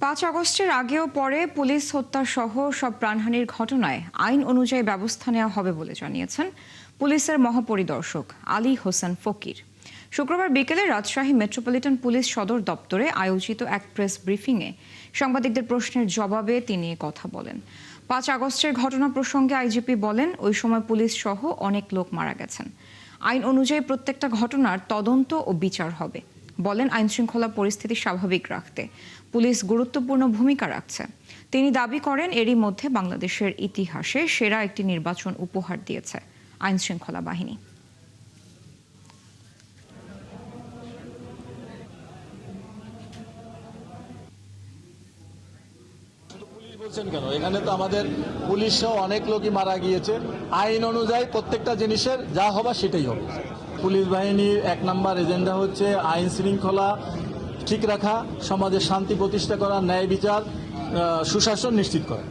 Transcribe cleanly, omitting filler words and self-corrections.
৫ আগস্টের আগেও পরে পুলিশ হত্যা সহ সব প্রাণহানির ঘটনায় আইন অনুযায়ী ব্যবস্থা নেওয়া হবে বলে জানিয়েছেন পুলিশের মহাপরিদর্শক আলী হোসেন ফকির। শুক্রবার বিকেলে রাজশাহী মেট্রোপলিটন পুলিশ সদর দপ্তরে আয়োজিত এক প্রেস ব্রিফিংয়ে সাংবাদিকদের প্রশ্নের জবাবে তিনি কথা বলেন। ৫ আগস্টের ঘটনা প্রসঙ্গে আইজিপি বলেন, ওই সময় পুলিশ সহ অনেক লোক মারা গেছেন। আইন অনুযায়ী প্রত্যেকটা ঘটনার তদন্ত ও বিচার হবে। বলেন, আইনশৃঙ্খলা পরিস্থিতি স্বাভাবিক রাখতে পুলিশ গুরুত্বপূর্ণ ভূমিকা রাখছে। তিনি দাবি করেন, এরই মধ্যে বাংলাদেশের ইতিহাসে সেরা একটি নির্বাচন উপহার দিয়েছে আইনশৃঙ্খলা বাহিনী। বলছেন কেন? এখানে তো আমাদের পুলিশ সহ অনেক লোকই মারা গিয়েছে। আইন অনুযায়ী প্রত্যেকটা জিনিসের যা হবার সেটাই হবে। পুলিশ বাহিনীর ১ নম্বর এজেন্ডা হচ্ছে আইন শৃঙ্খলা ঠিক রাখা, সমাজে শান্তি প্রতিষ্ঠা করা, ন্যায় বিচার, সুশাসন নিশ্চিত করা।